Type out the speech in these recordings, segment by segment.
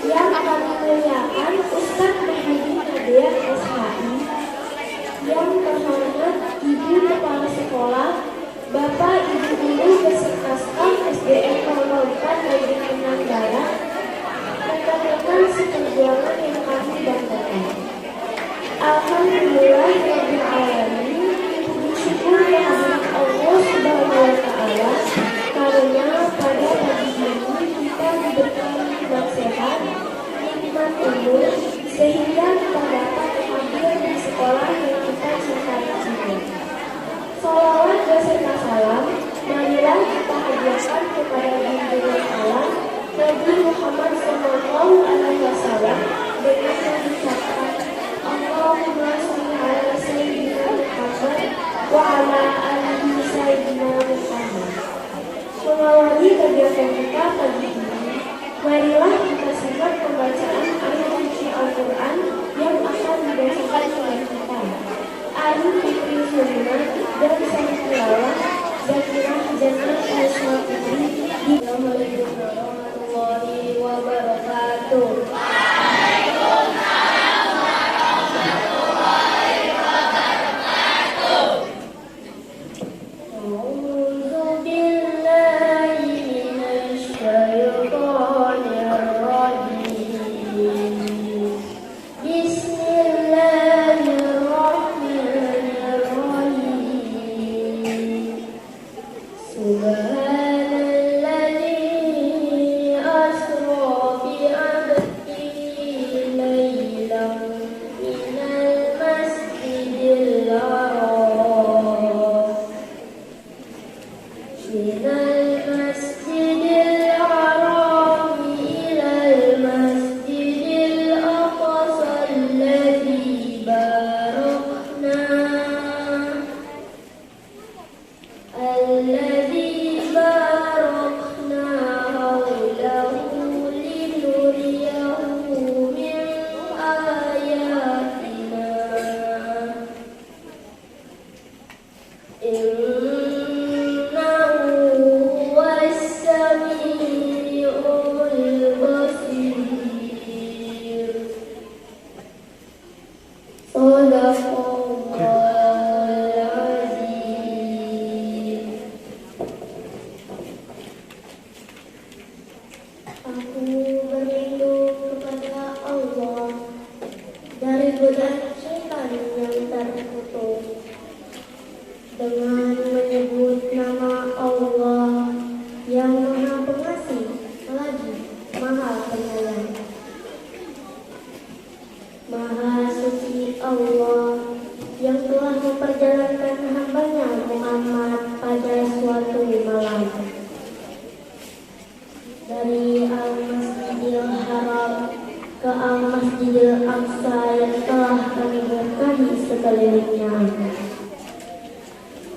Yang kami muliakan Ustaz Muhammad Nadia SHI, yang terhormat Ibu Kepala Sekolah, Bapak Ibu Guru beserta staf SDN 04 Negeri Penanggara, rekan-rekan seperjuangan yang kami banggakan. Alhamdulillahirabbil alamin, puji syukur kehadirat Allah Subhanahu wa taala karena pada pagi ini kita diberikan nikmat sehat, nikmat umur, sehingga kita dapat hadir di sekolah yang kita cintai ini. Salawat beserta salam, marilah kita hadiahkan kepada junjungan alam Nabi Muhammad SAW dengan mengucapkan Allahumma sholli ala sayyidina Muhammad wa ala alihi sayyidina Muhammad. Mengawali kegiatan kita pagi ini, marilah kita simak pembacaan ayat suci Al-Quran yang akan dibacakan oleh kita. Ari Fikri Sunnah dan Sari Tilawah Zakirah Jannah Aisyah Putri di Assalamualaikum warahmatullahi wabarakatuh.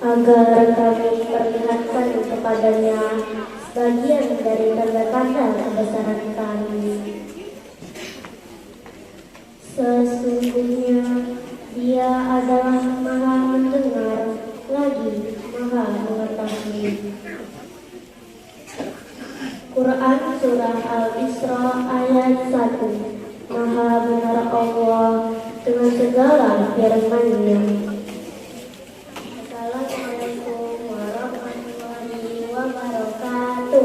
Agar kami perlihatkan kepadanya sebagian dari tanda-tanda kebesaran kami. Sesungguhnya Dia adalah Maha Mendengar lagi Maha Mengetahui. Quran Surah Al-Isra ayat Ayat 1. Maha benar Allah dengan segala firman-Nya. Assalamualaikum warahmatullahi wabarakatuh.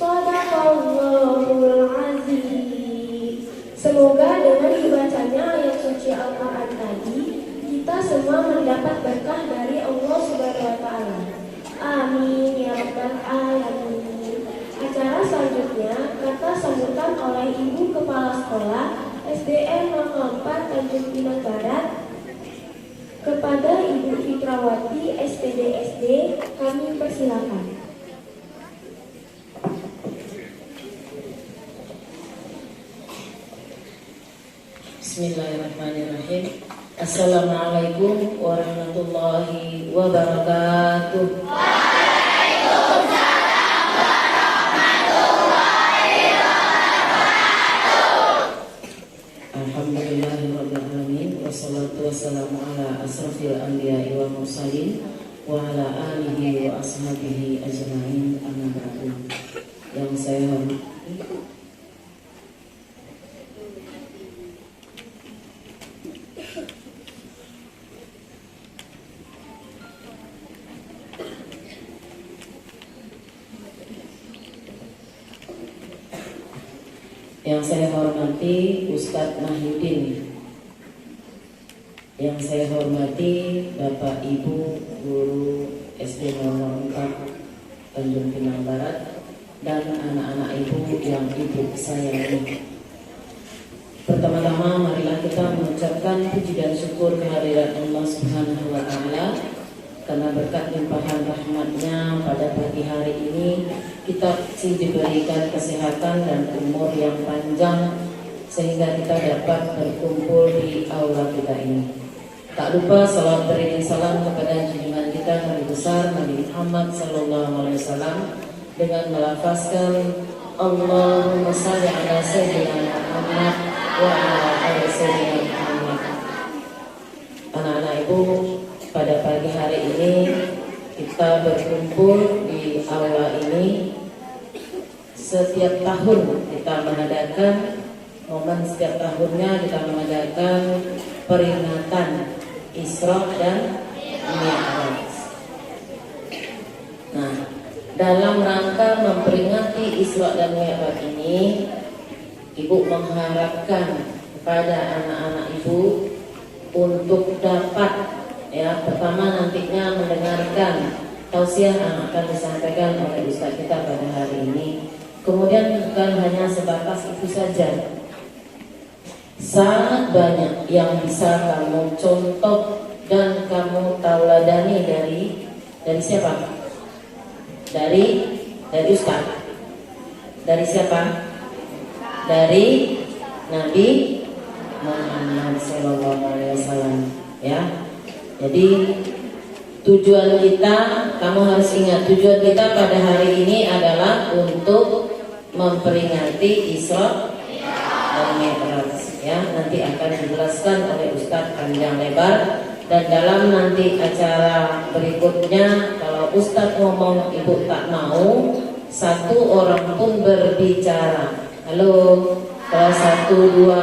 Shadaqallahul Azim. Semoga dengan dibacanya ayat suci Al-Quran tadi, kita semua mendapat berkah dari Allah Subhanahu wa Ta'ala. Amin ya rabbal alamin. Acara selanjutnya kata sambutan oleh Ibu Kepala Sekolah SDN 04 Tanjung Pinang Barat kepada Ibu Fikrawati SPD SD, kami persilakan. Bismillahirrahmanirrahim. Assalamualaikum warahmatullahi wabarakatuh. Waalaikumsalam warahmatullahi wabarakatuh. Alhamdulillahirabbil alamin wassalatu wassalamu ala asrofil anbiya'i wal mursalin wa ala alihi wa ashabihi ajma'in, amma ba'du. Yang saya hormati Ustadz Mahyudin, yang saya hormati Bapak Ibu Guru SD nomor 4 Tanjung Pinang Barat, dan anak-anak ibu yang ibu sayangi. Pertama-tama marilah kita mengucapkan puji dan syukur kehadirat Allah Subhanahu wa Ta'ala, karena berkat limpahan rahmatnya pada pagi hari ini kita masih diberikan kesehatan dan umur yang panjang sehingga kita dapat berkumpul di aula kita ini. Tak lupa salawat beriring salam kepada junjungan kita Nabi besar Nabi Muhammad SAW dengan melafazkan Allahumma shalli ala sayyidina Muhammad wa ala ali sayyidina Muhammad. Anak-anak ibu, pada pagi hari ini kita berkumpul di aula ini. Setiap tahun kita mengadakan momen, setiap tahunnya kita mengadakan peringatan Isra dan Mi'raj. Nah, dalam rangka memperingati Isra dan Mi'raj ini, ibu mengharapkan kepada anak-anak ibu untuk dapat, ya, pertama nantinya mendengarkan tausiah yang akan disampaikan oleh Ustaz kita pada hari ini. Kemudian bukan hanya sebatas itu saja, sangat banyak yang bisa kamu contoh dan kamu tauladani dari siapa? Dari Ustaz. Dari siapa? Dari Nabi Muhammad SAW. Ya. Jadi tujuan kita, kamu harus ingat, tujuan kita pada hari ini adalah untuk memperingati Isra dan Mi'raj. Ya, nanti akan dijelaskan oleh Ustadz panjang lebar, dan dalam nanti acara berikutnya kalau Ustadz ngomong ibu tak mau, satu orang pun berbicara. Halo, kalau 1, 2,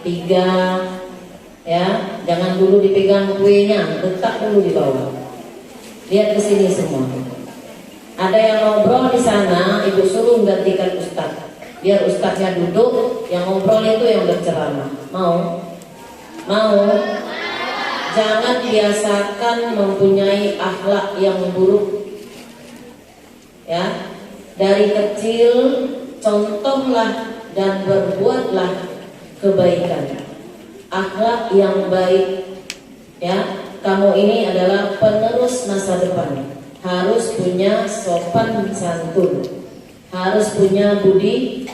3, ya, jangan dulu dipegang kuenya, letak dulu di bawah. Lihat ke sini semua. Ada yang ngobrol di sana, ibu suruh gantikan Ustadz. Biar Ustadznya duduk, yang ngobrol itu yang berceramah. Mau? Jangan biasakan mempunyai akhlak yang buruk. Ya, dari kecil contohlah dan berbuatlah kebaikan, akhlak yang baik. Ya, kamu ini adalah penerus masa depan. Harus punya sopan santun, harus punya budi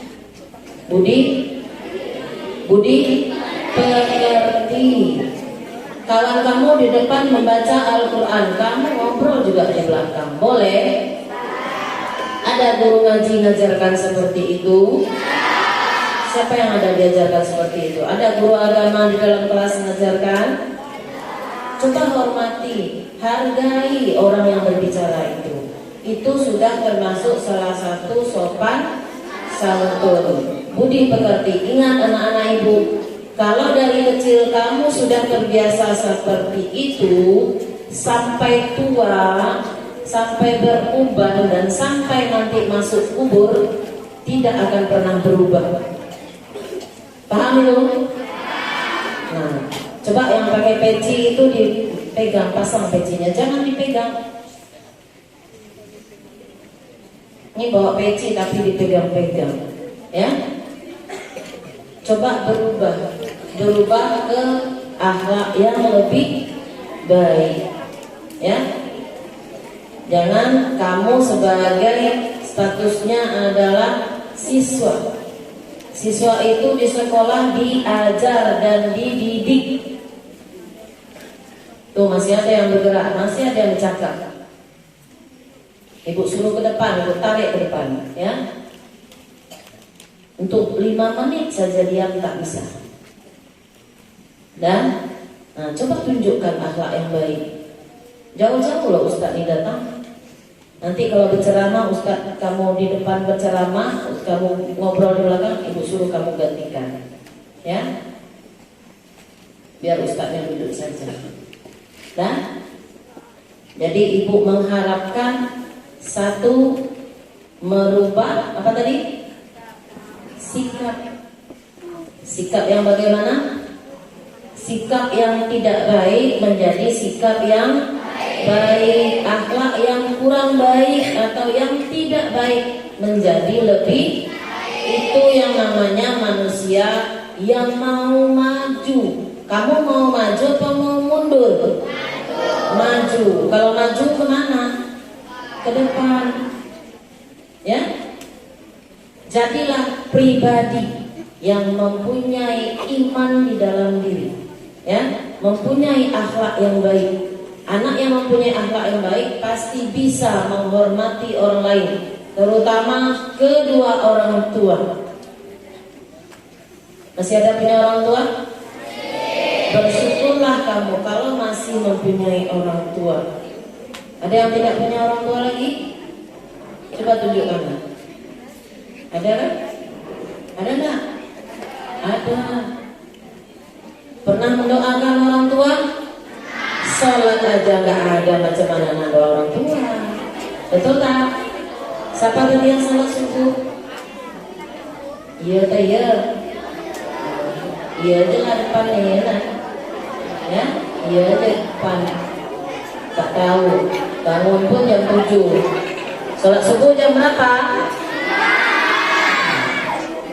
pekerti. Kawan kamu di depan membaca Al-Quran, kamu ngobrol juga di belakang, boleh? Ada guru ngaji ngajarkan seperti itu? Siapa yang ada diajarkan seperti itu? Ada guru agama di dalam kelas mengajarkan? coba hormati, hargai orang yang berbicara itu. Itu sudah termasuk salah satu sopan santun, budi pekerti. Ingat anak-anak ibu, kalau dari kecil kamu sudah terbiasa seperti itu, sampai tua, sampai berubah dan sampai nanti masuk kubur, tidak akan pernah berubah. Paham itu? Nah, coba yang pakai peci itu dipegang, pasang pecinya, jangan dipegang. Ini bawa peci tapi dipegang-pegang, ya. Coba berubah ke akhlak yang lebih baik, ya. Jangan kamu sebagai statusnya adalah siswa. Siswa itu di sekolah diajar dan dididik. Tuh masih ada yang bergerak, masih ada yang bercakap. Ibu suruh ke depan, ibu tarik ke depan, ya. Untuk 5 menit saja diam tak bisa. Dan coba tunjukkan akhlak yang baik. Jauh-jauh loh Ustaz ini datang. Nanti kalau berceramah, Ustaz kamu di depan berceramah, kamu ngobrol di belakang, ibu suruh kamu gantikan, ya. Biar Ustaznya duduk saja. Dan jadi ibu mengharapkan satu, merubah apa tadi? Sikap yang bagaimana? Sikap yang tidak baik menjadi sikap yang baik. Akhlak yang kurang baik atau yang tidak baik menjadi lebih baik. Itu yang namanya manusia yang mau maju. Kamu mau maju atau mau mundur? Maju. Kalau maju kemana? Ke depan, ya. Jadilah pribadi yang mempunyai iman di dalam diri, ya, mempunyai akhlak yang baik. Anak yang mempunyai akhlak yang baik pasti bisa menghormati orang lain, terutama kedua orang tua. Masih ada punya orang tua? Bersyukurlah kamu kalau masih mempunyai orang tua. Ada yang tidak punya orang tua lagi? Coba tunjukkan. Ada kan? Ada enggak? Ada. Pernah mendoakan orang tua? Sholat aja nggak ada, macam mana nado orang tua? Betul tak? Siapa tadi yang sholat subuh? Iya tak iya? Iya aja lah depan ya, ya? Iya aja depan. Tak tahu. Bangun pun jam 7. Sholat subuh jam berapa?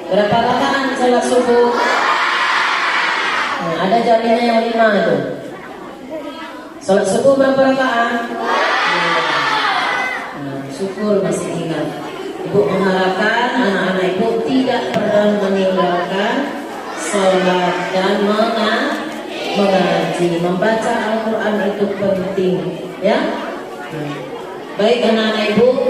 Berapa rakaat sholat subuh? Nah, ada jarinya yang 5 itu. Sholat subuh berapa rakaat? Nah, syukur masih ingat. Ibu mengharapkan anak-anak ibu tidak pernah meninggalkan sholat dan mengaji. Membaca Al-Quran itu penting, ya. Baik anak-anak ibu,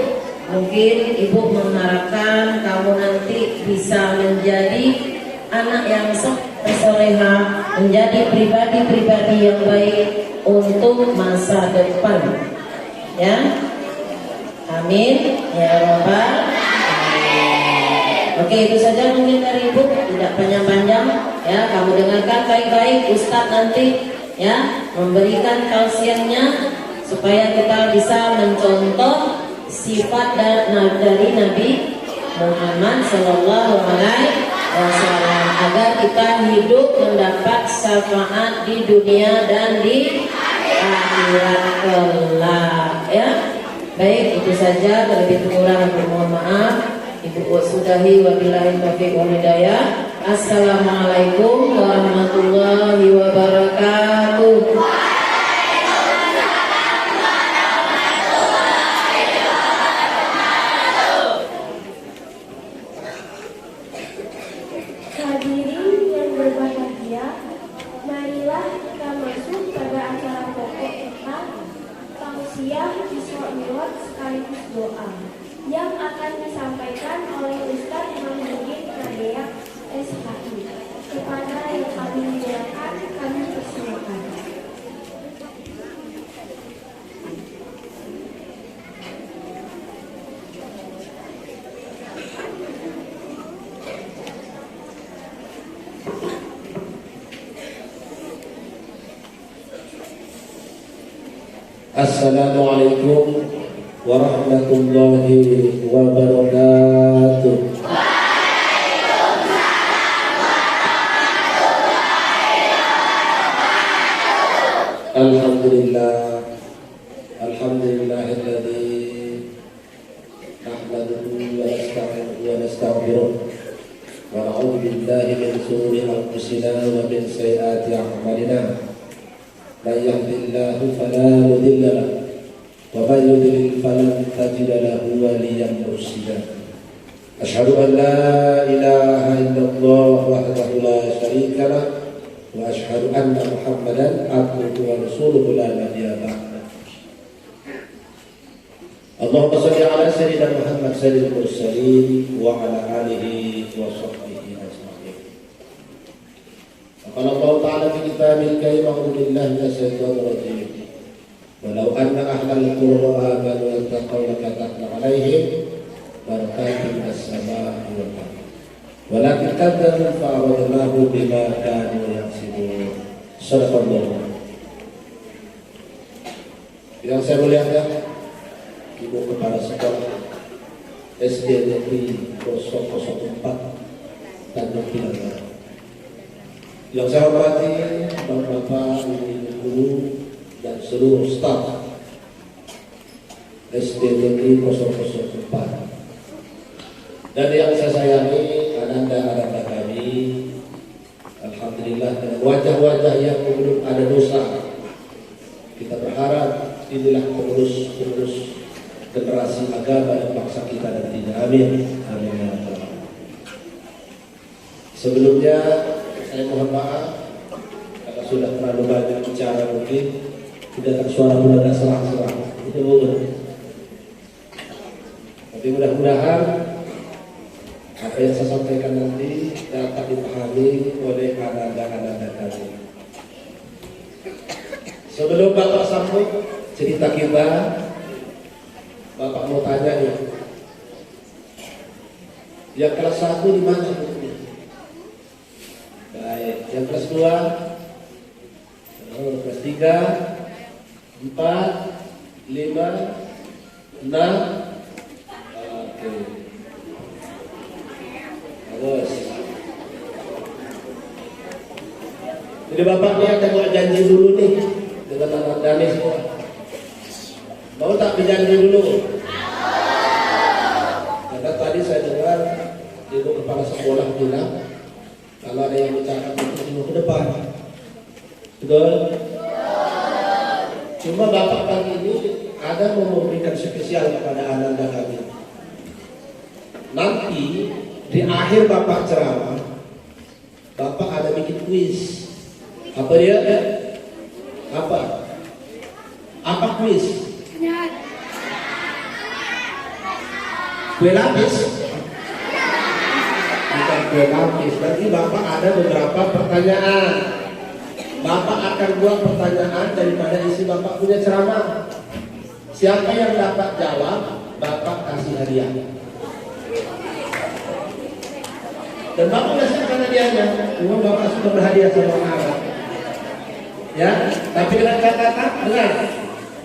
mungkin ibu mengharapkan kamu nanti bisa menjadi anak yang soleha, menjadi pribadi-pribadi yang baik untuk masa depan, ya. Amin ya Rabbal alamin. Oke, itu saja mungkin dari ibu, tidak panjang-panjang, ya. Kamu dengarkan baik-baik, Ustadz nanti, ya, memberikan tausiahnya supaya kita bisa mencontoh sifat dari Nabi Muhammad Sallallahu Alaihi Wasallam agar kita hidup mendapat syafaat di dunia dan di akhirat kelak, ya. Baik, itu saja. Lebih kurang mohon maaf. Ibu sudahi wabillahi taufiq wal hidayah. Assalamualaikum warahmatullahi wabarakatuh. Hadirin yang berbahagia, marilah kita masuk pada acara pokok kita, tausiah Isra Mi'raj sekaligus doa yang akan disampaikan oleh Ustadz Mahmudin Nadia SHI. Kepada yang kami muliakan, kami persilakan. Assalamualaikum warahmatullahi wabarakatuh. Alhamdulillah, alhamdulillahilladzi nahmaduhu wa nasta'inuhu wa nastaghfiruh wa na'udzu billahi min shururi anfusina wa min sayyiati a'malina. Man yahdihillahu fala mudilla lahu wa man yudlil falan tajida lahu waliyyan mursyida. Asyhadu an la ilaha illallah wahdahu la syarika lahu wa asyhadu anna Muhammadan abduhu wa rasuluhu la nabiyya ba'da. Allahumma shalli ala sayyidina Muhammad sayyidil mursalin wa ala alihi wa sahbihi ajma'in. Qala Allah ta'ala fi kitabil karim a'udzu billahi minasyaitonir rajim. Walau anna ahlal qura amanu wattaqaw lakatabna 'alaihim barakatin minas samaa'i wal ardh. Walakin kadzabu fa'aradnahu bima kanu yaksibun. Shadaqallah. Yang saya muliakan Ibu Kepala Sekolah SD Negeri 004 Tanjung Pinang. Yang saya hormati Bapak-bapak, Ibu guru dan seluruh staf SD Negeri 004. Dan yang saya sayangi ananda-ananda kami, alhamdulillah dengan wajah-wajah yang belum ada dosa. Kita berharap inilah penerus generasi agama dan bangsa kita nantinya. Amin. Amin ya rabbal alamin. Sebelumnya saya mohon maaf karena sudah terlalu banyak bicara, mungkin tidak suara pun agak serang-serang. Itu boleh. Tapi mudah-mudahan apa yang saya sampaikan nanti dapat dipahami oleh anak-anak kami. Sebelum Bapak sambut cerita kita, Bapak mau tanya ya, yang kelas 1 di mana? Baik, yang kelas 2, kelas 3, 4, 5, 6. Oke. Bagus. Jadi Bapak nih ada mau janji dulu nih dengan anak Dani semua. Mau tak berjanji dulu? Karena tadi saya dengar Ibu Kepala Sekolah bilang kalau ada yang bicara itu ke depan. Betul? Cuma Bapak pagi ini ada mau memberikan spesial kepada anak kami. Nanti di akhir Bapak ceramah, Bapak ada bikin kuis. Apa dia? Apa? Apa kuis? Kue lapis. Bukan kue lapis. Nanti Bapak ada beberapa pertanyaan. Bapak akan buat pertanyaan daripada isi Bapak punya ceramah. Siapa yang dapat jawab, Bapak kasih hadiah. Dan Bapak sudah siapkan hadiahnya. Cuma Bapak sudah berhadiah sama anak. Ya, tapi dengan catatan,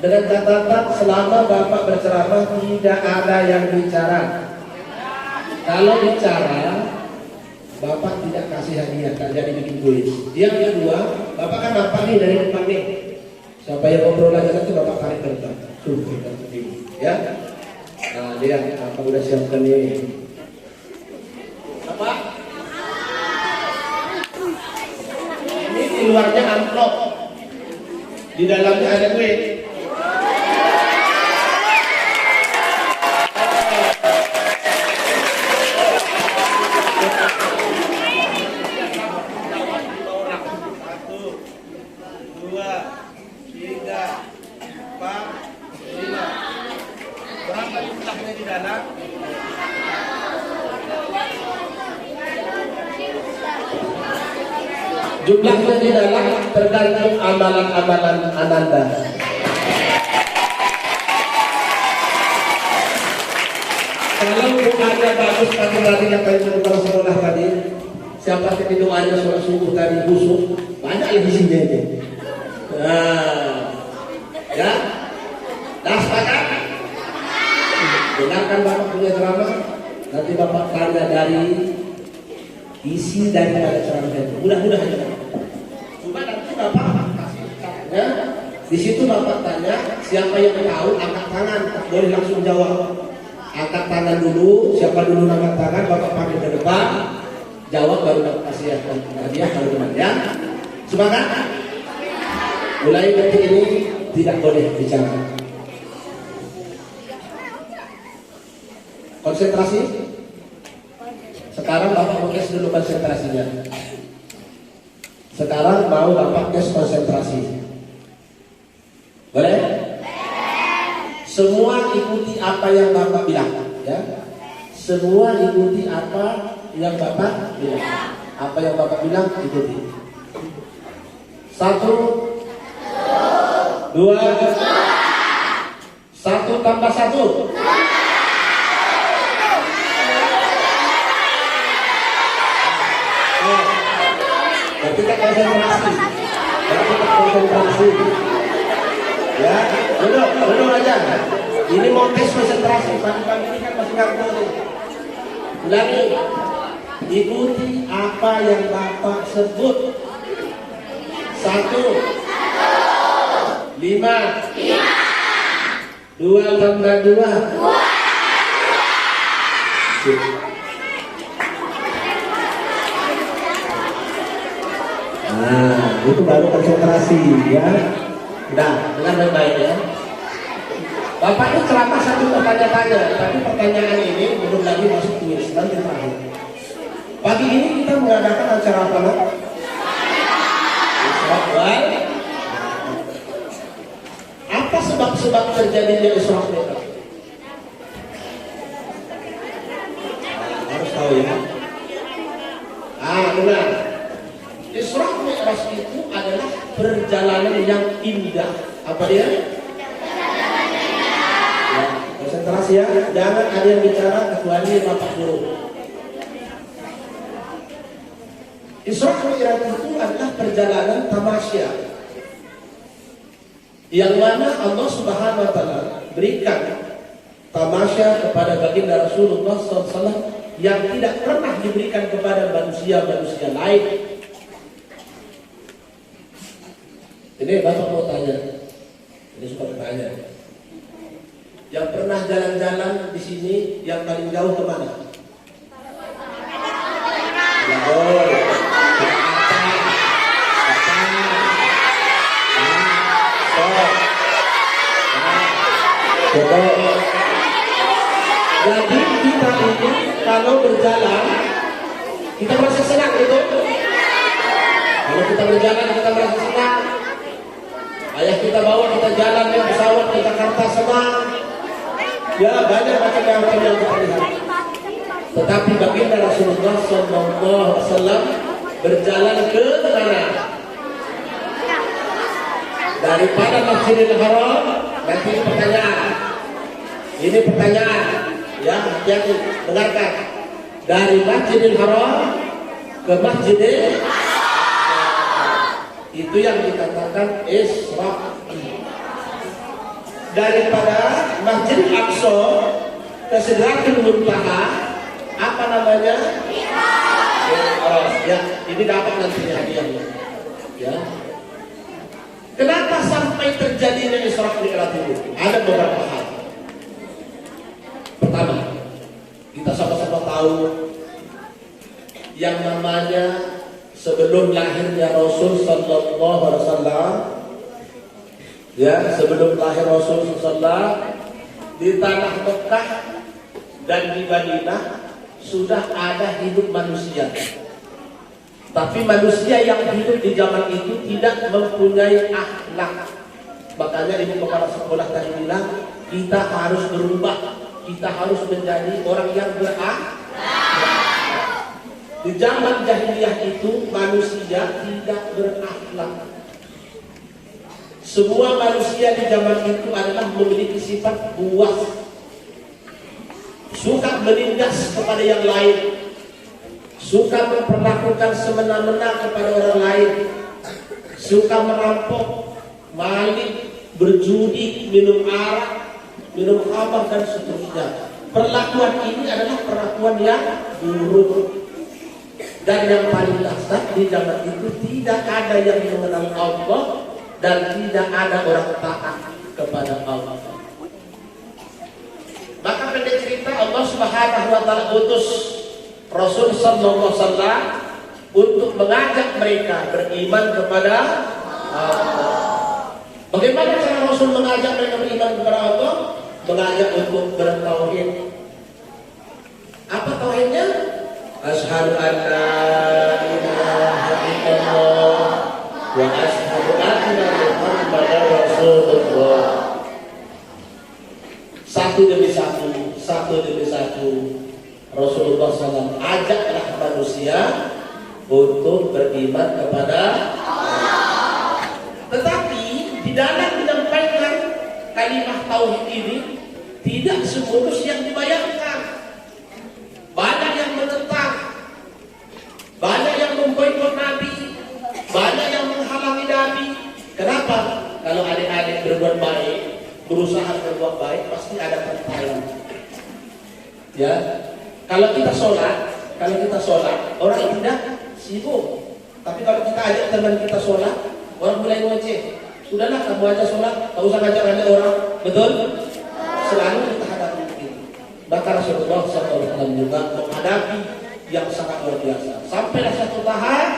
dengan catatan selama Bapak berceramah tidak ada yang bicara. Kalau bicara, Bapak tidak kasih hadiah, tak jadi bikin kuis. Yang kedua, Bapak kan nampak nih dari depan nih. Siapa yang ngobrol lagi nanti Bapak tarik ke depan. Ya. Nah, dia Bapak udah siapkan ini. Apa? Ini di luarnya amplop, di dalamnya ada duit. Jumlahnya di dalam tergantung amalan-amalan Ananda. Kalau doanya bagus tadi yang tadi kita sekolah tadi, siapa yang doanya sholat subuh tadi busuk, banyak yang isinya itu. Nah, ya, bertanya dari isi daripada ceramah itu. Mudah-mudahan aja. Cuma nanti Bapak kasih tanya. Di situ Bapak tanya, siapa yang tahu angkat tangan, boleh langsung jawab. Angkat tangan dulu, siapa dulu angkat tangan, Bapak panggil ke depan, jawab baru Bapak kasih hadiah kalau benar ya. Semangat. Mulai detik ini tidak boleh bicara. Konsentrasi. Sekarang Bapak mau tes dulu konsentrasinya. Sekarang mau Bapak tes konsentrasi. Boleh? Semua ikuti apa yang Bapak bilang, ya. Semua ikuti apa yang Bapak bilang. Apa yang Bapak bilang ikuti. 1, 2, 1 tambah 1. Kita konsentrasi. Kita konsentrasi. Ya, duduk aja. Ini mau tes konsentrasi. Pagi-pagi ini kan masih ngantuk nih. Ulangi. Ikuti apa yang Bapak sebut. 1, 5, 2 tambah 2. Nah, itu baru konsentrasi ya. Udah, dengar baik-baik ya. Bapak itu ceramah satu pertanyaan-tanya, tapi pertanyaan ini belum lagi masuk tulis nanti terakhir. Pagi ini kita mengadakan acara apa nak? Isra. Apa sebab-sebab terjadinya Isra Mi'raj? Harus tahu ya. Benar. Isra Mi'raj itu adalah perjalanan yang indah. Apa dia? Ya, konsentrasi ya. Jangan ada yang bicara kecuali Bapak Guru. Isra Mi'raj itu adalah perjalanan tamasya, yang mana Allah Subhanahu wa taala berikan tamasya kepada baginda Rasulullah SAW yang tidak pernah diberikan kepada manusia-manusia lain. Ini Bapak mau tanya, ini suka bertanya. Yang pernah jalan-jalan di sini yang paling jauh kemana? Lahore, jadi kita ini kalau berjalan kita merasa senang gitu. Kalau kita berjalan kita merasa senang. Ayah kita bawa kita jalan naik pesawat ke Jakarta senang. Ya banyak macam-macam yang kita lihat. Tetapi baginda Rasulullah SAW berjalan ke mana? Daripada Masjidil Haram. Nanti pertanyaan. Ini pertanyaan. Ya, hati-hati, dengarkan. Dari Masjidil Haram ke Masjidil itu yang dikatakan Isra. Daripada Masjid Aqsa ke Sidratul Muntaha apa namanya? Ya, ini dapat nanti hadiahnya. Ya. Kenapa sampai terjadinya Isra Mi'raj itu? Ada beberapa hal. Pertama, kita sama-sama tahu yang namanya sebelum lahirnya Rasul Sallallahu Alaihi Wasallam, ya sebelum lahir Rasul Sallallahu di tanah Mekah dan di Madinah sudah ada hidup manusia. Tapi manusia yang hidup di zaman itu tidak mempunyai akhlak. Makanya ibu kepala sekolah tadi bilang kita harus berubah. Kita harus menjadi orang yang berakhlak. Di zaman jahiliyah itu manusia tidak berakhlak. Semua manusia di zaman itu adalah memiliki sifat buas, suka menindas kepada yang lain, suka memperlakukan semena-mena kepada orang lain, suka merampok, maling, berjudi, minum arak, minum khamar dan seterusnya. perlakuan ini adalah perlakuan yang buruk. Dan yang paling dahsyat di zaman itu tidak ada yang mengenal Allah dan tidak ada orang taat kepada Allah. Maka pendek cerita, Allah Subhanahu wa taala utus Rasul sallallahu alaihi wasallam untuk mengajak mereka beriman kepada Allah. Bagaimana cara Rasul mengajak mereka beriman kepada Allah? Mengajak untuk bertauhid. Apa tauhidnya? Asyhadu an la ilaha illallah wa asyhadu anna Muhammadar Rasulullah. Satu demi satu Rasulullah SAW ajaklah manusia untuk beriman kepada Allah. Tetapi di dalam menyampaikan kalimat tauhid ini tidak semulus yang dibayangkan. Banyak yang menentang, banyak yang memboikot Nabi, banyak yang menghalangi Nabi. Kenapa? Kalau adik-adik berbuat baik, berusaha berbuat baik, pasti ada tantangan. Ya, kalau kita sholat, orang tidak sibuk. Tapi kalau kita ajak teman kita sholat, orang mulai ngoceh. Sudahlah, kamu aja sholat, tak usah ngajak orang. Betul? Selalu kita hadapi itu. Maka Rasulullah SAW juga menghadapi yang sangat luar biasa. Sampailah satu tahap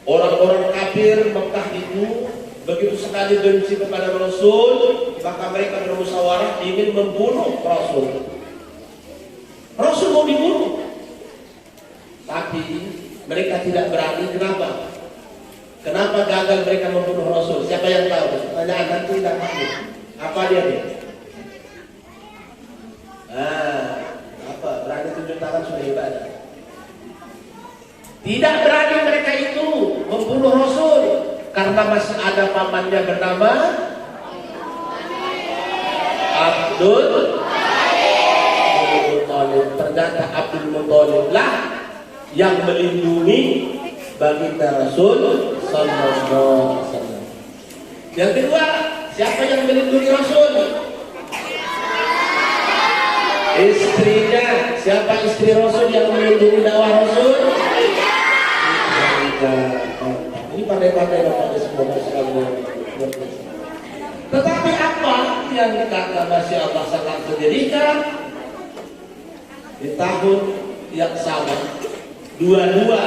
orang-orang kafir Mekah itu begitu sekali benci kepada Rasul, maka mereka bermusyawarah ingin membunuh Rasul. Rasul mau dibunuh, tapi mereka tidak berani. Kenapa? Kenapa gagal mereka membunuh Rasul? Siapa yang tahu? Pertanyaan nanti tidak tahu. Apa dia? Apa? Berani tunjuk tangan sudah ibadah. Tidak berani mereka itu membunuh Rasul karena masih ada pamannya bernama Abdul Muthalib. Ternyata Abdul Muthalib lah yang melindungi baginda Rasul sallallahu alaihi wasallam. Yang kedua, siapa yang melindungi Rasul? Istrinya. Siapa istri Rasul yang melindungi dakwah Rasul? Ini pandai-pandai Bapak semua sekalian. Tetapi apa yang dikatakan Masya Allah sangat terjadikan di tahun yang sama, dua-dua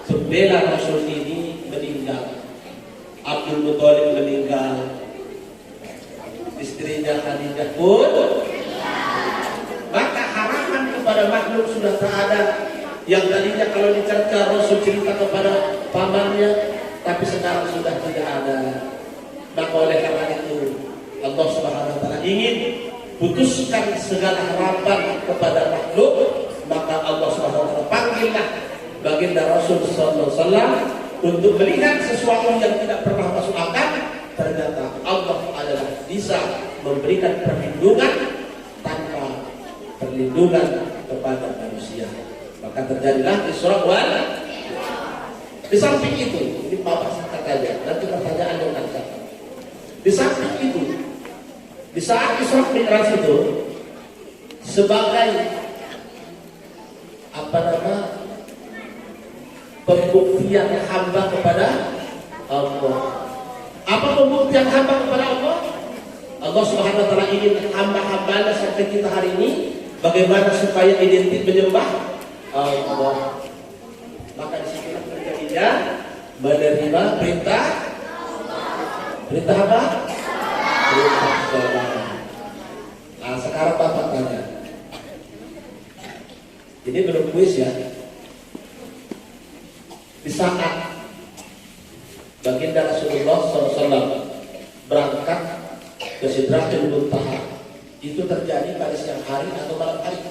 pembela Rasul ini meninggal. Abdul Muthalib meninggal, istrinya Khadijah pun. Maka harapan kepada makhluk sudah tak ada. Yang tadinya kalau dicerca Rasul cerita kepada pamannya, tapi sekarang sudah tidak ada. Maka oleh karena itu Allah Subhanahu wa taala ingin putuskan segala harapan kepada makhluk. Maka Allah Subhanahu wa taala panggillah baginda Rasul sallallahu alaihi wasallam untuk melihat sesuatu yang tidak pernah masuk akal. Ternyata Allah adalah bisa memberikan perlindungan tanpa perlindungan kepada manusia. Maka terjadilah Isra wal. Di samping itu, ini Bapak singkat aja, nanti pertanyaan yang akan. Di samping itu, di saat Isra Mi'raj itu sebagai pembuktian hamba kepada Allah. Apa pembuktian hamba kepada Allah? Allah Subhanahu wa taala ingin hamba-hambanya sampai kita hari ini bagaimana supaya identik menyembah Allah. Maka disinilah terjadinya menerima perintah apa? Perintah sholat. Nah sekarang Bapak tanya. Ini belum kuis ya. Di saat baginda Rasulullah SAW berangkat ke Sidratul Muntaha, itu terjadi pada siang hari atau malam hari?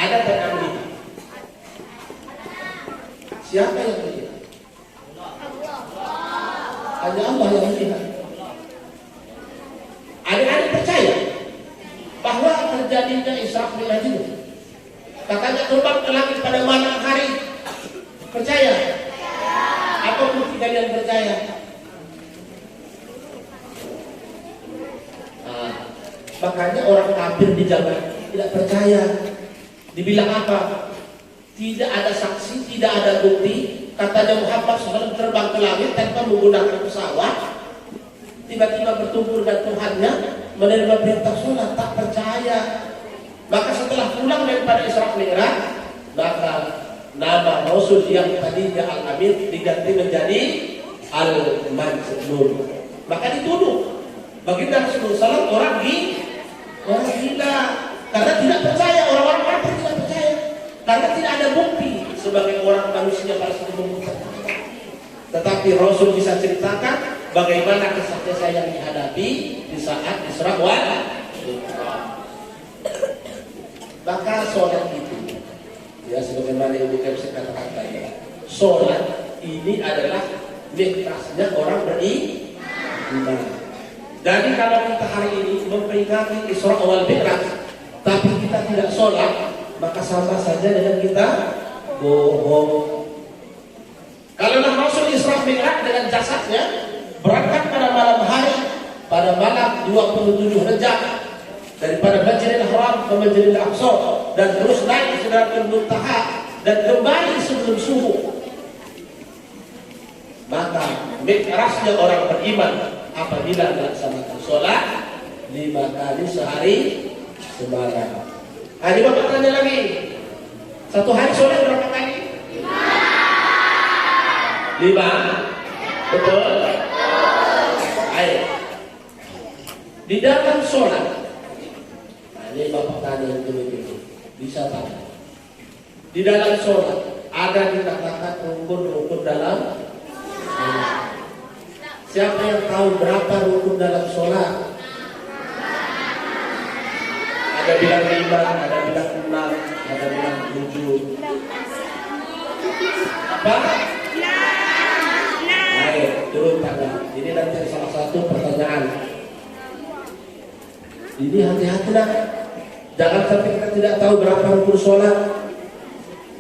Ada yang melihat? Siapa yang melihat? Hanya Allah yang melihat. Adik-adik percaya bahwa terjadinya Isra Mi'raj itu? Katanya terbang ke langit pada malam hari. Percaya? Apa bukti kalian percaya? Makanya orang kafir di zaman tidak percaya. Dibilang apa? Tidak ada saksi, tidak ada bukti. Katanya Muhammad SAW terbang ke langit tanpa menggunakan pesawat. Tiba-tiba bertemu dengan Tuhannya, menerima perintah sholat, tak percaya. Maka setelah pulang daripada Isra Mi'raj, maka nama Rasul yang tadinya Al-Amin diganti menjadi Al-Majnun. Maka dituduh baginda Rasulullah SAW orang gila, karena tidak percaya, orang-orang kafir tidak percaya, karena tidak ada bukti sebagai orang manusia pada suatu membuktikan. Tetapi Rasul bisa ceritakan bagaimana kisah-kisah yang dihadapi di saat Isra wal Mi'raj. Maka sholat itu, ya sebagaimana Ibu Kemsi katakan tadi, sholat ini adalah mikrasnya orang beriman. Jadi kalau kita hari ini memperingati Isra wal Mi'raj, tapi kita tidak sholat, maka sama saja dengan kita bohong. Kalau Rasul Isra Mi'raj dengan jasadnya berangkat pada malam hari, pada malam 27 Rejab, daripada Masjidil Haram ke Masjidil Aqsa, dan terus naik ke Sidratul Muntaha dan kembali sebelum subuh. Maka mikrasnya orang beriman apabila melaksanakan sholat 5 kali sehari semalam. Ini Bapak tanya lagi, satu hari sholat berapa kali? 5. Betul? Ayo. Di dalam sholat, ini Bapak tanya dulu, bisa tanya. Di dalam sholat ada dikatakan rukun-rukun dalam sholat. Siapa yang tahu berapa rukun dalam sholat? Ada bilang 5, ada bilang 6, ada bilang 7. Apa? Ayo, turun tangan. Ini nanti salah satu pertanyaan. Ini hati-hati nak. Jangan sampai kita tidak tahu berapa rukun sholat.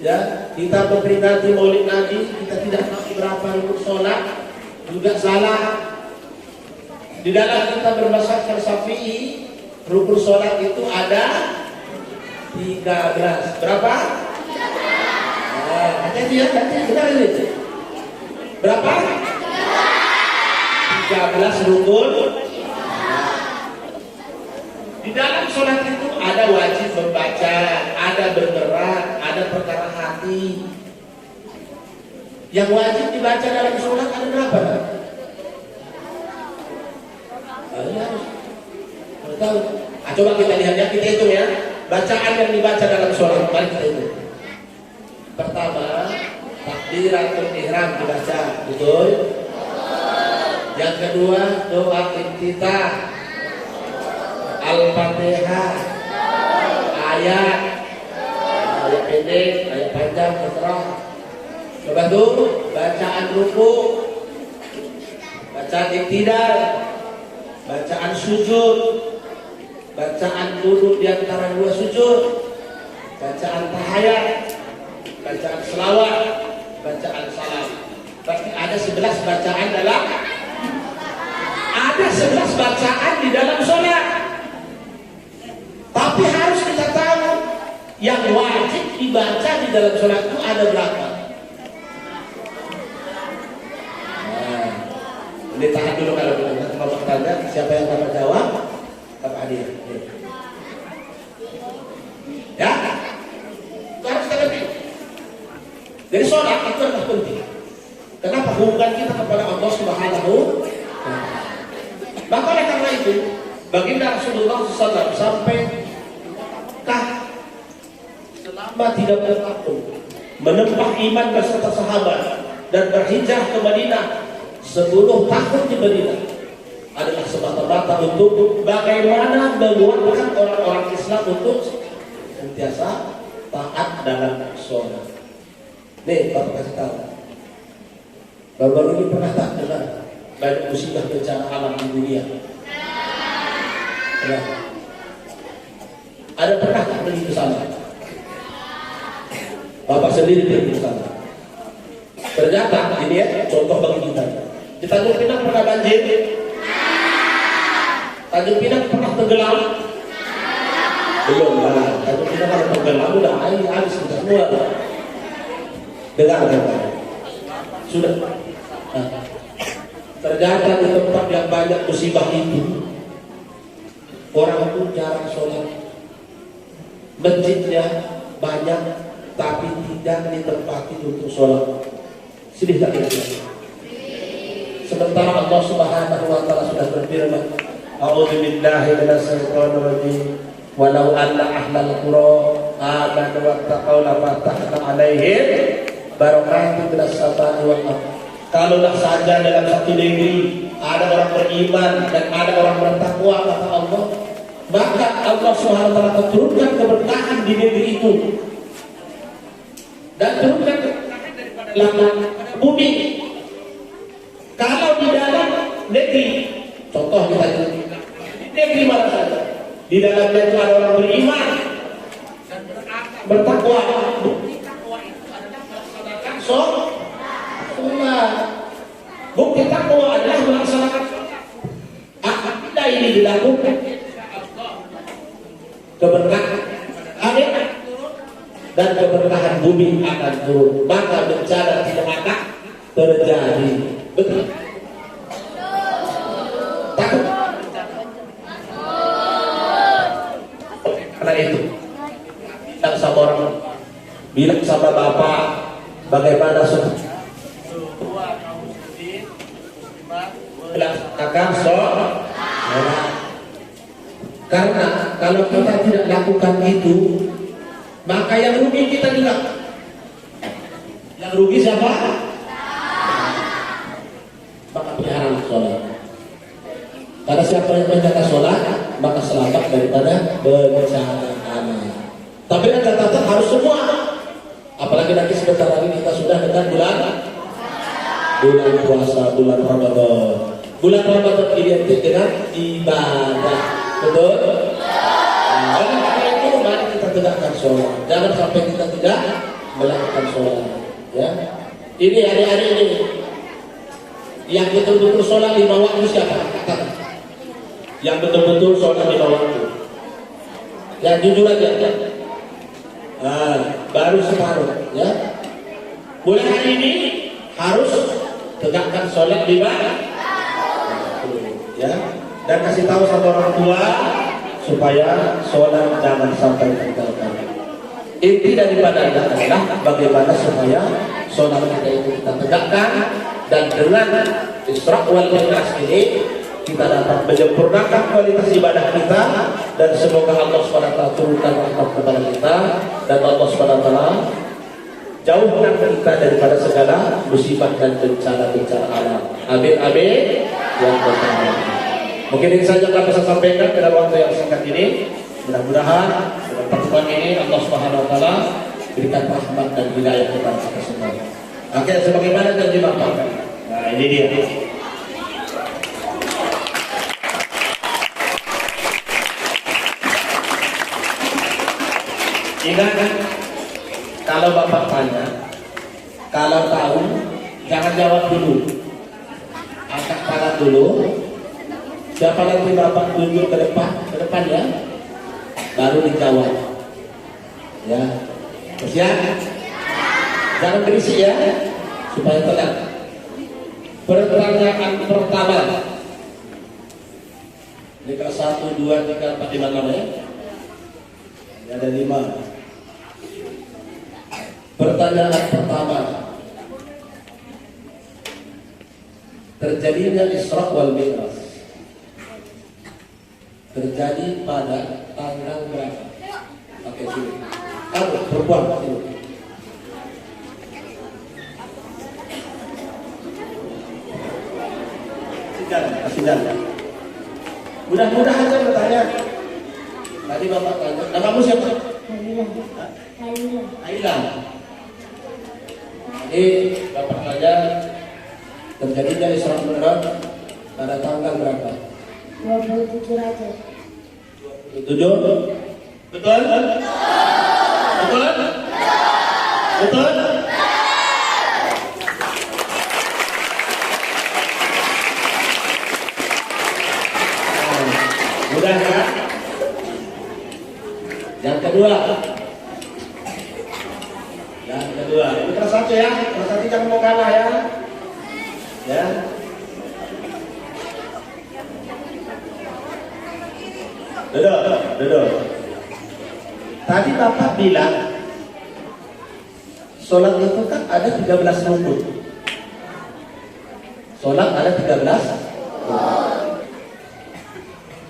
Ya, kita memperingati Maulid Nabi, kita tidak tahu berapa rukun sholat, juga salah. Di dalam kita bermazhab Syafi'i, rukun sholat itu ada 13. Berapa? Hati-hati ya, benar ini. Berapa? 13 rukun. Di dalam sholat itu ada wajib membaca, ada bergerak, ada perkara hati. Yang wajib dibaca dalam sholat ada berapa? Harus tahu. Coba kita lihat ya, kita hitung ya. Bacaan yang dibaca dalam sholat, mari kita hitung. Pertama, takbiratul ihram dibaca, betul? Yang kedua, doa iftitah, Al-Fatihah, ayat pendek, ayat panjang, terserah. Coba tuh, bacaan ruku, bacaan iktidal, bacaan sujud, bacaan duduk di antara dua sujud, bacaan tahayat, bacaan selawat, bacaan salam. Tapi ada 11 bacaan dalam, ada 11 bacaan di dalam sholat. Tapi harus kita tahu yang wajib dibaca di dalam sholat itu ada berapa. Nah, ini tahan dulu kalau kita mau bertanya, siapa yang dapat jawab? Bapak Hadir. Ya, itu harus kita lebih. Jadi sholat itu adalah penting. Kenapa hubungan kita kepada Allah Subhanahu wa Ta'ala? Maka oleh karena itu, baginda Rasulullah SAW sampai selama 30 tahun menempuh iman beserta sahabat dan berhijrah ke Madinah 10 tahun di Madinah adalah semata-mata untuk bagaimana menguatkan orang-orang Islam untuk sentiasa taat dalam sholat. Nih, Bapak kasih tahu. Baru-baru ini pernah tak dengar banyak musibah bencana alam di dunia? Pernah? Ada pernah tak pergi ke sana? Bapak sendiri pergi ke sana. Ternyata ini ya contoh bagi kita. Di Tanjung Pinang pernah banjir? Tanjung Pinang pernah tenggelam? Belum lah. Tapi kita kalau penggelam udah habis kita semua. Dengar kata. Sudah. Nah, ternyata di tempat yang banyak musibah itu orang itu jarang sholat. Masjidnya banyak tapi tidak ditempati untuk sholat. Sedih tak kira-kira? Sementara Allah Subhanahu wa taala sudah berfirman, A'udzu billahi minasyaitonir rajim. Walau anna ahlal qura amanu wattaqaw la fatahna 'alaihim barakatin minas samai wal ardh. Kalaulah saja dalam satu negeri ada orang beriman dan ada orang bertakwa, kata Allah, maka Allah Subhanahu wa taala turunkan keberkahan di negeri itu dan turunkan keberkahan daripada langit bumi. Kalau di dalam negeri, contoh kita di negeri mana saja, di dalamnya itu ada orang beriman dan bertakwa. Bukti takwa itu adalah melaksanakan sholat. Bukti takwa adalah melaksanakan sholat. Apabila ini dilakukan, keberkahan akhirat dan keberkahan bumi akan turun, maka bencana tidak akan terjadi. Betul? Takut? Karena itu bilang sama orang, bilang sama bapak, bagaimana semua melaksanakan sholat. Karena kalau kita tidak lakukan itu, maka yang rugi kita juga. Yang rugi siapa? Maka pelihara sholat. Karena siapa yang menjaga sholat, maka selamat daripada bencana alam. Tapi kan catatan harus semua. Apalagi nanti sebentar lagi kita sudah dengan bulan puasa, bulan Ramadan. Bulan Ramadan identik dengan ibadah. Betul? Nah, oleh karena itu mari kita tegakkan sholat. Jangan sampai kita tidak melakukan sholat. Ya, ini hari-hari ini yang betul-betul sholat 5 waktu siapa? Yang betul-betul sholat 5 waktu. Yang jujur aja. Nah, baru separuh. Ya, mulai hari ini harus tegakkan sholat 5 waktu. Ya. Dan kasih tahu sama orang tua supaya sholat jangan sampai tertinggalkan. Inti daripada adalah bagaimana supaya sholat kita itu kita tegakkan, dan dengan Isra wal Mi'raj ini kita dapat menyempurnakan kualitas ibadah kita, dan semoga Allah SWT turunkan rahmat kepada kita, dan Allah SWT jauhkan kita daripada segala musibah dan bencana-bencana alam. Amin amin yang berkah. Mungkin ini saja yang bisa sampaikan dalam waktu yang singkat ini. Mudah-mudahan dalam pertemuan ini Allah Subhanahu wa taala berikan rahmat dan hidayah kepada kita semua. Oke, sebagaimana janji Bapak. Nah, ini dia. Ingat, kalau Bapak tanya, kalau tahu jangan jawab dulu. Angkat tangan dulu. Siapa nanti Bapak tunjuk ke depan ya, baru dijawab. Ya, siap? Jangan berisik ya, supaya tenang. Pertanyaan pertama. Ini kalau 1, 2, 3, 4, 5 nama ya. Ini ada 5. Pertanyaan pertama. Terjadinya Isra wal Mi'raj terjadi pada tanggal berapa? Oke, sini. Kamu perempuan sini. Kasih jalan. Mudah-mudahan saya bertanya. Tadi Bapak tanya, namamu siapa? Aila. Jadi Bapak tanya, terjadinya Isra wal Mi'raj pada tanggal berapa? 27 Rajab. 27? Betul? Betul? Betul? Mudah kan? kedua. Yang kedua. Ini kelas 1 ya. Kelas 1 jangan mau kalah ya. Ya. Duduk. Tadi Bapak bilang sholat itu kan ada 13 rukun. Sholat ada 13.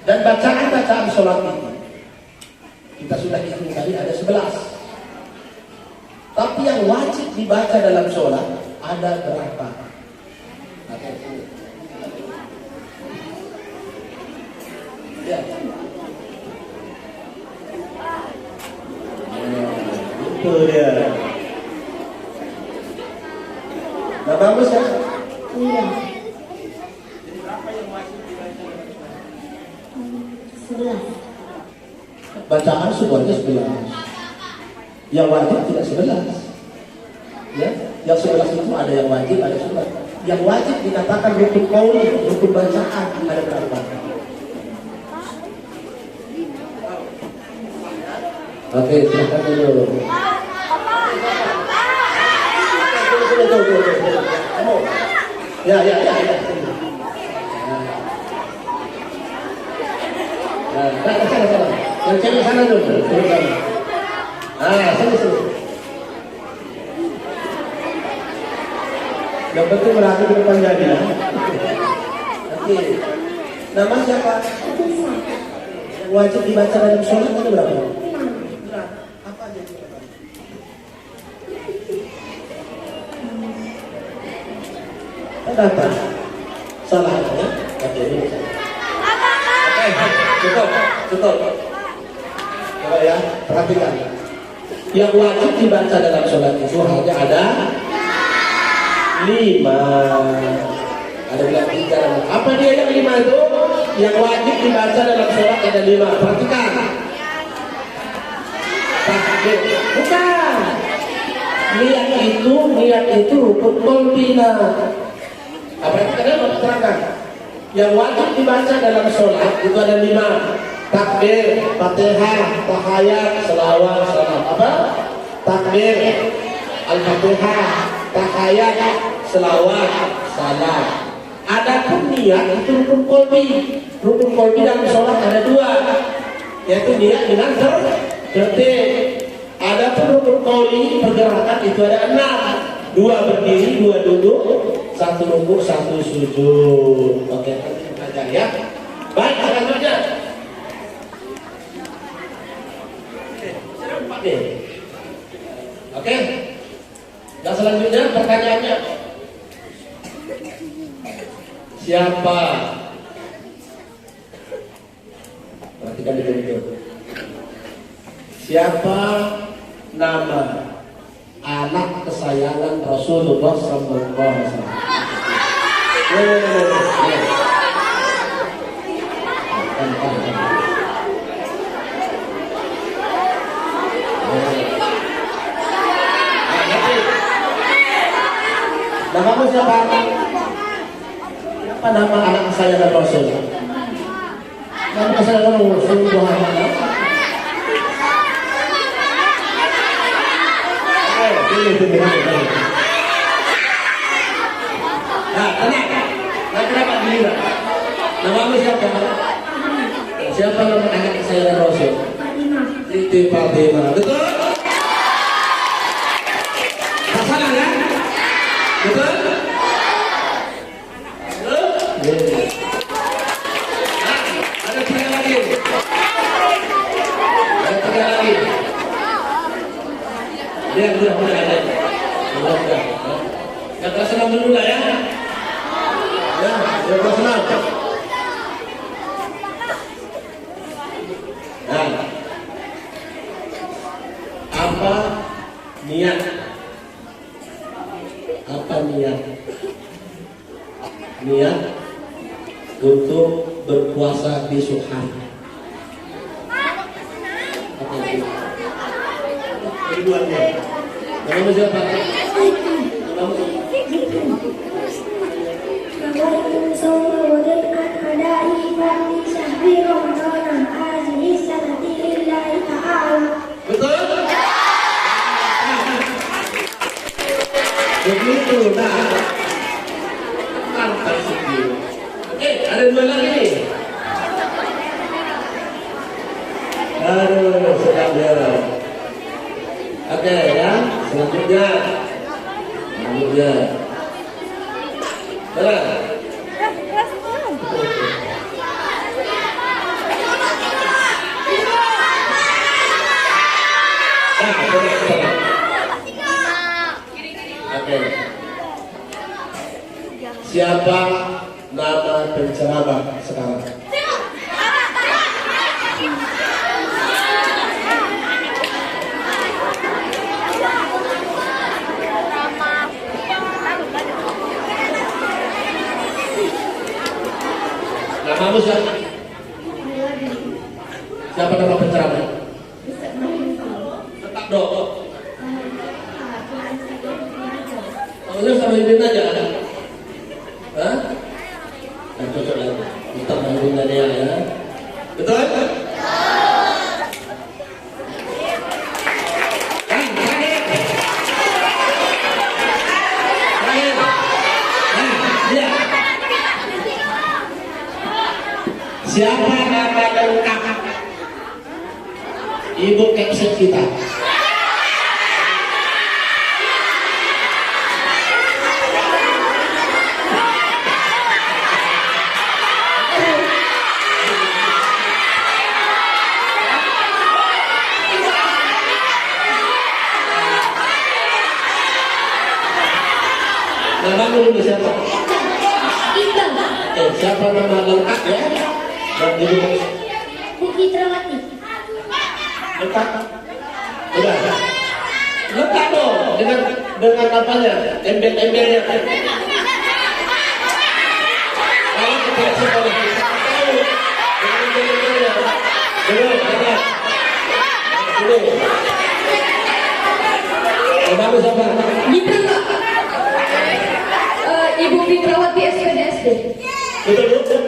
Dan bacaan sholat itu kita sudah hitung tadi ada 11. Tapi yang wajib dibaca dalam sholat ada berapa? Ya. Itu dia. Nah bagus ya? Iya. 11. Bacaan semuanya 11. Yang wajib tidak 11. Ya, yang 11 itu ada yang wajib, ada sunat. Yang wajib dikatakan rukun qauli, rukun bacaan ada berapa? Oke, silakan dulu. Kamu. Ya. Sana. Yang cewek sana dulu. Sini. Yang penting berarti ke depan jadi. Oke. Nama siapa? Yang wajib dibaca dalam sholat ada berapa? Apa aja? Ada. Salah ya? Oke, cukup. Coba ya, perhatikan. Yang wajib dibaca dalam sholat itu hanya ada 5. Ada bilang 3. Apa dia yang 5 itu? Yang wajib dibaca dalam sholat ada 5. Perhatikan. Bukan. Niat itu rukun qalbina. Perhatikan ya, Bapak terangkan. Yang wajib dibaca dalam sholat itu ada 5. Takbir, Fatihah, tahiyat, selawat, salam. Apa? Takbir, Al-Fatihah, tahiyat, selawat, salam. Adapun niat itu rukun qalbi. Rukun qalbi dalam sholat ada 2, yaitu niat dengan tertib. Adapun rukun qauli pergerakan itu ada 6. 2 berdiri, 2 duduk, 1 rukuk, 1 sujud. Oke, nanti belajar ya. Baik, selanjutnya. Oke. Yang selanjutnya pertanyaannya. Siapa? Perhatikan itu. Siapa nama anak kesayangan Rasulullah sallallahu alaihi wasallam? Nama siapa? Apa nama anak kesayangan Rasul? Nama kesayangan Rasul Muhammad. Nah, kenapa giliran? Namamu siapa? Siapa nama anak kesayangan Rasul? Siti Fatimah. Betul? Salah ya? Betul? Ada 3 lagi. Dia udah ada. Yang kelas 6 dulu lah ya. Ya, yang kelas 6. Nah, apa niat? Niat untuk berpuasa besok hari. Keduanya. Nama siapa? Ada dua lagi nih. Aduh, sedap dia. Oke ya, selanjutnya. Benar. Oke. Siapa nama penceramah sekarang? Namamu siapa? Siapa nama penceramah? Tetap dong. Lu sama Ibin aja ada? Hah? Nah, cocok lagi. Ustaz Ibin aja ya. Betul? Siapa nama lengkap ibu caption kita? Nama dulu siapa? Siapa nama lengkap ya? Dan ibu Bu Fitrawati. lengkap? Udah. Lengkap dong dengan apanya? Embel-embelnya. Kalau kita sekolah kita tahu dengan embel-embelnya. Dulu. Namamu siapa? Gitu Pak. Ibu Fitrawati SPDSD. Betul betul.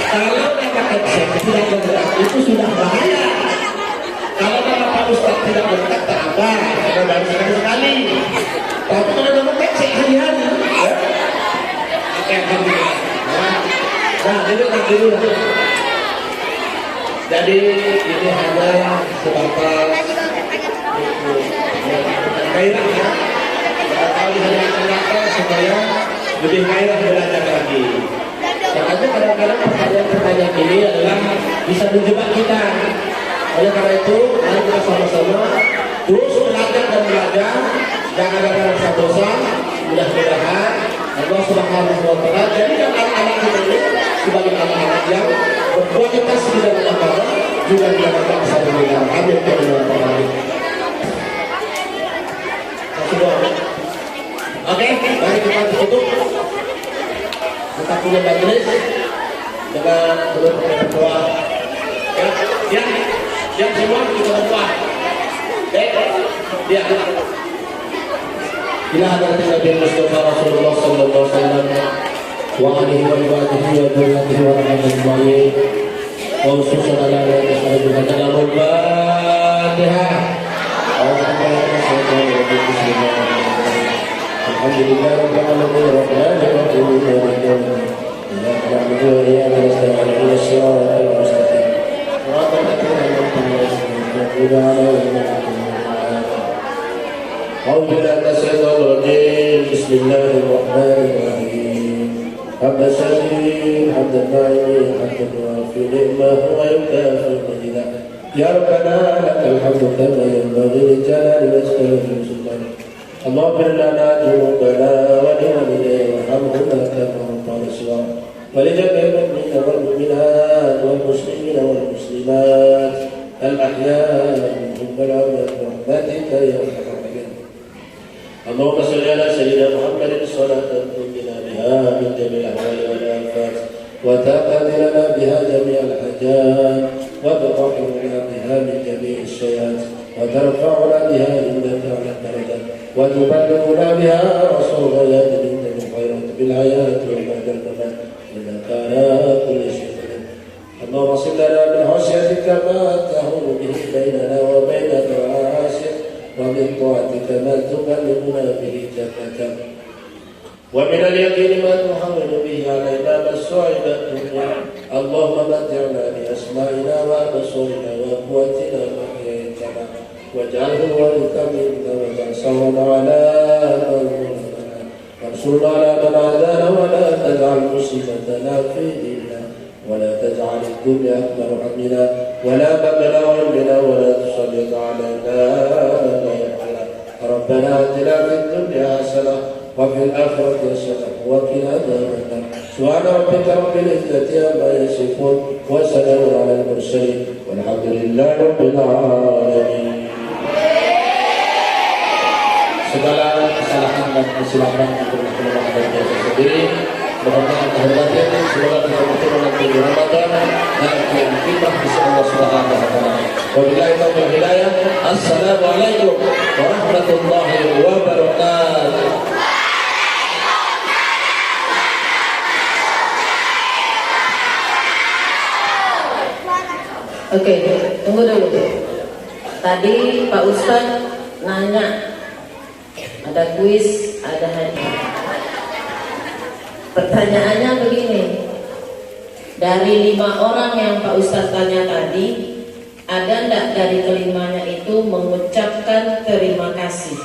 Kalau nama konsep tidak lengkap itu sudah bahaya. Kalau nama Pak Ustadz tidak lengkap tak apa, karena baru sekali. Tapi kalau nama konsep hari-hari, ya. Oke, alhamdulillah. Nah, dulu. Jadi ini hanya sebatas gairah ya. Barangkali hanya ternyata supaya lebih gairah belajar lagi. Makanya kadang-kadang pertanyaan ini adalah bisa menjebak kita. Oleh karena itu, mari kita sama-sama terus belajar dan belajar. Jangan ada rasa bosan. Mudah-mudahan Allah Subhanahu wa Ta'ala jadikan anak-anak kita ini sebagai anak-anak yang berkualitas di dalam agama juga di dalam bangsa dan negara. Amin. Oke, mari kita tutup. Kita punya majelis dengan berdoa. Ya, semua kita berdoa. Ya. Ila hadratin Nabi Mustafa Rasulullah sallallahu alaihi wasallam wa alihi wa ibadihi wa dhurriyyatihi wa rahmatullahi wa khususan ala alihi dalam al-Fatihah. Alhamdulillah rabbil alamin rahmanir rahim maliki yaumiddin. Iyyaka na'budu wa iyyaka nasta'in ihdinas siratal mustaqim. Siratal ladzina an'amta 'alaihim أعوذ بالله من الشيطان الرجيم بسم الله الرحمن الرحيم حمد الشاكرين حمد الناعمين حمد الوافي نعمه ويكافئ مزيدا يا ربنا لك الحمد كما ينبغي لجلال وجهك وسلطانك اللهم اغفر لنا ذنوبنا ولوالدينا وارحمهما كما ربنا صغارا ولجميع المؤمنين والمؤمنات والمسلمين والمسلمات الأحياء منهم والأموات برحمتك يا أرحم الراحمين اللهم صل على سيدنا محمد صلاة تنجينا بها من جميع الأهوال والآفات وتقضي لنا بها جميع الحاجات وتطهرنا بها من جميع السيئات وترفعنا بها عندك على الدرجات وتبلغنا بها رسول غايات من الخيرات بالحياة وبعد الممات إنك على كل شيء قدير اللهم صل لنا من خشيتك ما تهون به بيننا وبين معاصيك طاعتك ما تبلغنا به جنتك ومن اليقين ما تحول به علينا مصائب الدنيا اللهم متعنا بأسمائنا وأبصارنا وقوتنا ما أحييتنا واجعله الوارث منا واجعل ثأرنا على من ظلمنا وانصرنا على من عادانا ولا تجعل مصيبتنا في ديننا ولا تجعل الدنيا أكبر همنا ولا مبلغ علمنا ولا تسلط علينا من لا يرحمنا ربنا آتنا في الدنيا حسنة وفي الآخرة حسنة وقنا عذاب النار سبحان ربك رب العزة عما يصفون وسلام على المرسلين والحمد لله رب العالمين. Segala kesalahan dan kesilapan itu adalah dari Tuhan sendiri. Mohon kehormatan semoga kita bertemu nanti di Ramadan dan kita bisa Allah Subhanahu wa taala. Wabillahi taufiq wal hidayah. Assalamualaikum warahmatullahi wabarakatuh. Oke, tunggu dulu. Tadi Pak Ustadz nanya, ada kuis, ada hadiah. Pertanyaannya begini, dari 5 orang yang Pak Ustadz tanya tadi, ada enggak dari kelimanya itu mengucapkan terima kasih?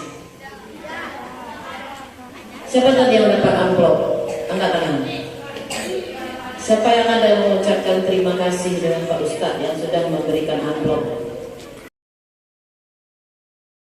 Siapa tadi yang dapat amplop? Angkat tangan. Siapa yang ada yang mengucapkan terima kasih dengan Pak Ustadz yang sudah memberikan amplop?